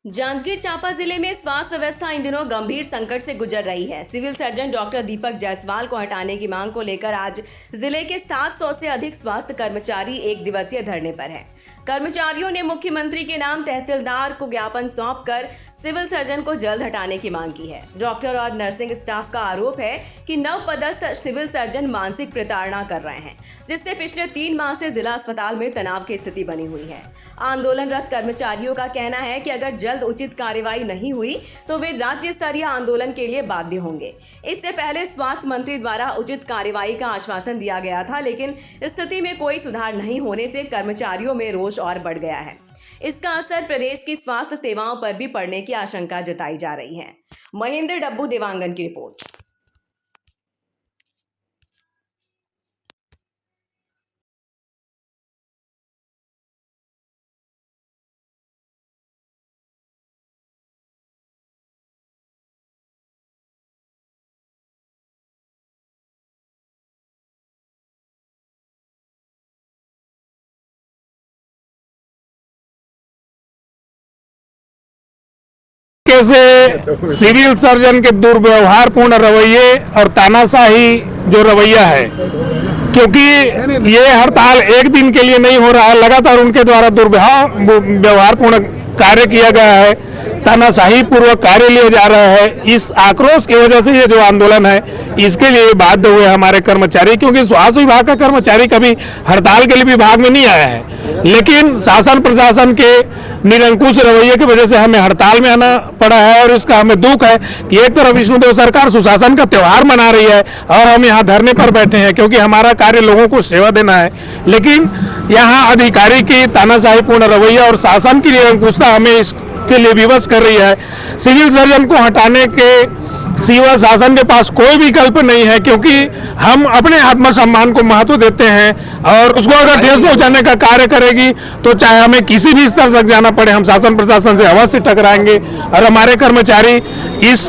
जांजगीर चांपा जिले में स्वास्थ्य व्यवस्था इन दिनों गंभीर संकट से गुजर रही है। सिविल सर्जन डॉक्टर दीपक जायसवाल को हटाने की मांग को लेकर आज जिले के 700 से अधिक स्वास्थ्य कर्मचारी एक दिवसीय धरने पर हैं। कर्मचारियों ने मुख्यमंत्री के नाम तहसीलदार को ज्ञापन सौंपकर सिविल सर्जन को जल्द हटाने की मांग की है। डॉक्टर और नर्सिंग स्टाफ का आरोप है कि नवपदस्थ सिविल सर्जन मानसिक प्रताड़ना कर रहे हैं, जिससे पिछले 3 माह से जिला अस्पताल में तनाव की स्थिति बनी हुई है। आंदोलनरत कर्मचारियों का कहना है कि अगर जल्द उचित कार्रवाई नहीं हुई तो वे राज्य स्तरीय आंदोलन के लिए बाध्य होंगे। इससे पहले स्वास्थ्य मंत्री द्वारा उचित कार्रवाई का आश्वासन दिया गया था, लेकिन स्थिति में कोई सुधार नहीं होने से कर्मचारियों में रोष और बढ़ गया है। इसका असर प्रदेश की स्वास्थ्य सेवाओं पर भी पड़ने की आशंका जताई जा रही है। महेंद्र डब्बू देवांगन की रिपोर्ट। से सिविल सर्जन के दुर्व्यवहारपूर्ण रवैये और तानाशाही जो रवैया है, क्योंकि ये हड़ताल एक दिन के लिए नहीं हो रहा है, लगातार उनके द्वारा दुर्व्यवहारपूर्ण कार्य किया गया है, तानाशाही पूर्वक कार्य लिया जा रहा है। इस आक्रोश की वजह से ये जो आंदोलन है, इसके लिए बाध्य हुए हमारे कर्मचारी, क्योंकि स्वास्थ्य विभाग का कर्मचारी कभी हड़ताल के लिए विभाग में नहीं आया है, लेकिन शासन प्रशासन के निरंकुश रवैये की वजह से हमें हड़ताल में आना पड़ा है। और इसका हमें दुख है कि एक तरफ विष्णुदेव सरकार सुशासन का त्यौहार मना रही है और हम यहाँ धरने पर बैठे हैं, क्योंकि हमारा कार्य लोगों को सेवा देना है, लेकिन यहाँ अधिकारी की तानाशाहीपूर्ण रवैया और शासन की निरंकुशता हमें इसके लिए विवश कर रही है। सिविल सर्जन को हटाने के सिवा शासन के पास कोई विकल्प नहीं है, क्योंकि हम अपने आत्मसम्मान को महत्व देते हैं और उसको अगर ठेस पहुंचाने का कार्य करेगी तो चाहे हमें किसी भी स्तर तक जाना पड़े, हम शासन प्रशासन से अवश्य टकराएंगे। और हमारे कर्मचारी इस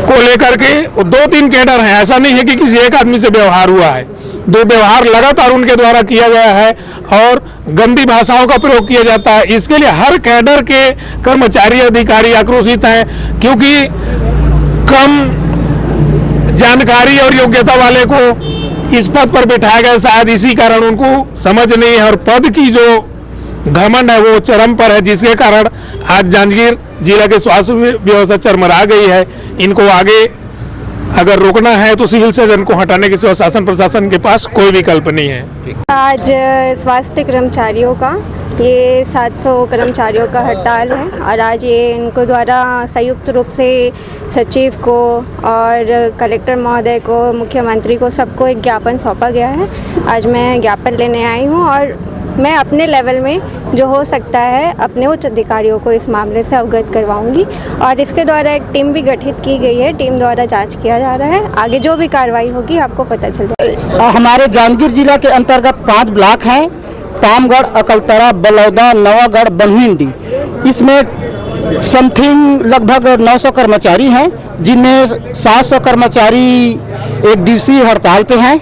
को लेकर के 2-3 कैडर हैं, ऐसा नहीं है कि किसी एक आदमी से व्यवहार हुआ है। दुर्व्यवहार लगातार उनके द्वारा किया गया है और गंदी भाषाओं का प्रयोग किया जाता है। इसके लिए हर कैडर के कर्मचारी अधिकारी आक्रोशित हैं, क्योंकि कम जानकारी और योग्यता वाले को इस पद पर बिठाया गया, शायद इसी कारण उनको समझ नहीं है और पद की जो घमंड है वो चरम पर है, जिसके कारण आज जांजगीर जिला के स्वास्थ्य व्यवस्था चरमरा गई है। इनको आगे अगर रोकना है तो सिविल सर्जन को हटाने के सिवा शासन प्रशासन के पास कोई विकल्प नहीं है। आज स्वास्थ्य कर्मचारियों का ये 700 कर्मचारियों का हड़ताल है और आज ये इनको द्वारा संयुक्त रूप से सचिव को और कलेक्टर महोदय को, मुख्यमंत्री को, सबको एक ज्ञापन सौंपा गया है। आज मैं ज्ञापन लेने आई हूँ और मैं अपने लेवल में जो हो सकता है अपने उच्च अधिकारियों को इस मामले से अवगत करवाऊंगी और इसके द्वारा एक टीम भी गठित की गई है। टीम द्वारा जांच किया जा रहा है, आगे जो भी कार्रवाई होगी आपको पता चल जाएगा। हमारे जांजगीर जिला के अंतर्गत 5 ब्लॉक हैं, तामगढ़, अकलतरा, बलौदा, नवागढ़, बनहिंडी। इसमें समथिंग लगभग 900 कर्मचारी हैं, जिनमें 700 कर्मचारी एक दिवसीय हड़ताल पे हैं।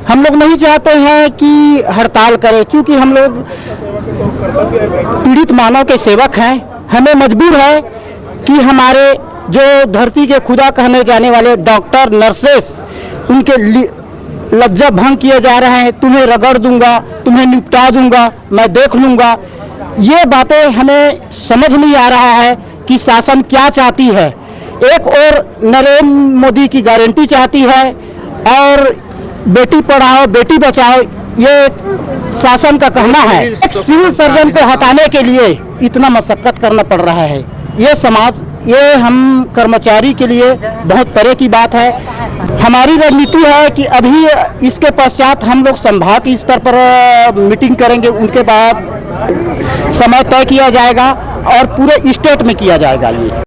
हम लोग नहीं चाहते हैं कि हड़ताल करें, चूँकि हम लोग पीड़ित मानव के सेवक हैं। हमें मजबूर है कि हमारे जो धरती के खुदा कहने जाने वाले डॉक्टर, नर्सेस, उनके लज्जा भंग किए जा रहे हैं। तुम्हें रगड़ दूंगा, तुम्हें निपटा दूंगा, मैं देख लूंगा। ये बातें हमें समझ नहीं आ रहा है कि शासन क्या चाहती है। एक और नरेंद्र मोदी की गारंटी चाहती है और बेटी पढ़ाओ बेटी बचाओ, ये शासन का कहना है। एक सिविल सर्जन को हटाने के लिए इतना मशक्कत करना पड़ रहा है, ये समाज, ये हम कर्मचारी के लिए बहुत परे की बात है। हमारी रणनीति है कि अभी इसके पश्चात हम लोग संभाग स्तर पर मीटिंग करेंगे, उनके बाद समय तय किया जाएगा और पूरे स्टेट में किया जाएगा ये।